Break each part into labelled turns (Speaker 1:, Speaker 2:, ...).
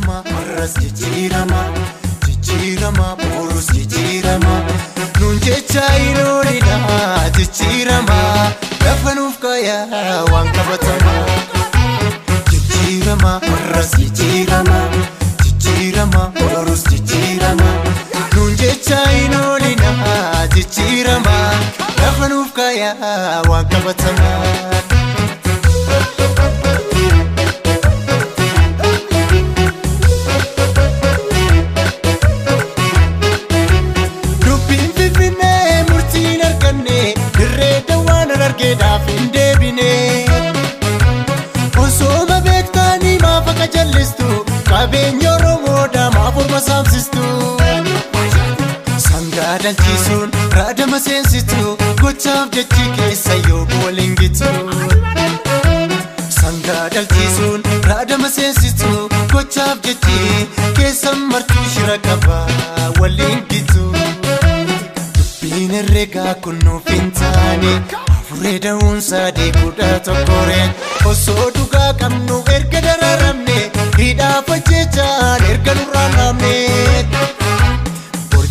Speaker 1: jijjiirama har'as jijjiirama jijjiirama boorus jijjiirama nuun jecha hin oolina jijjiirama lafa nuuf kaayaa waan qabatama jijjiirama har'as jijjiirama jijjiirama boorus jijjiirama nuun jecha hin oolina jijjiirama lafa nuuf kaayaa waan qabatama. Osoo beektanii maaf akka jallistu qabeenya Oromoodha maaf orma saamsistu sangaa dhalchisuun raadama seensitu gochaaf jechi keessa yoo booliin gitu sangaa dhalchisuun raadama seensitu gochaaf jechi keessa martuu shira qaba waliin gitu dubbiin herreegaa kun nuuf hin taane Freda'uun sadii kudha tokkoreen osoo dhugaa qabnu erga dararamne hidhaaf ajjechaan erga nurraa namne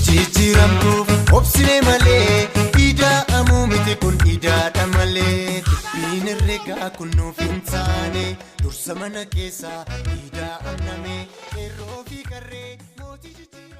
Speaker 1: jijjiiramtuuf obsine malee ida'amuu miti kun idaadha malee dubbiin herreegaa kun nuuf hin taane dursa mana keessaa ida'amname qeerroo fi qarree mootii jijjiirama.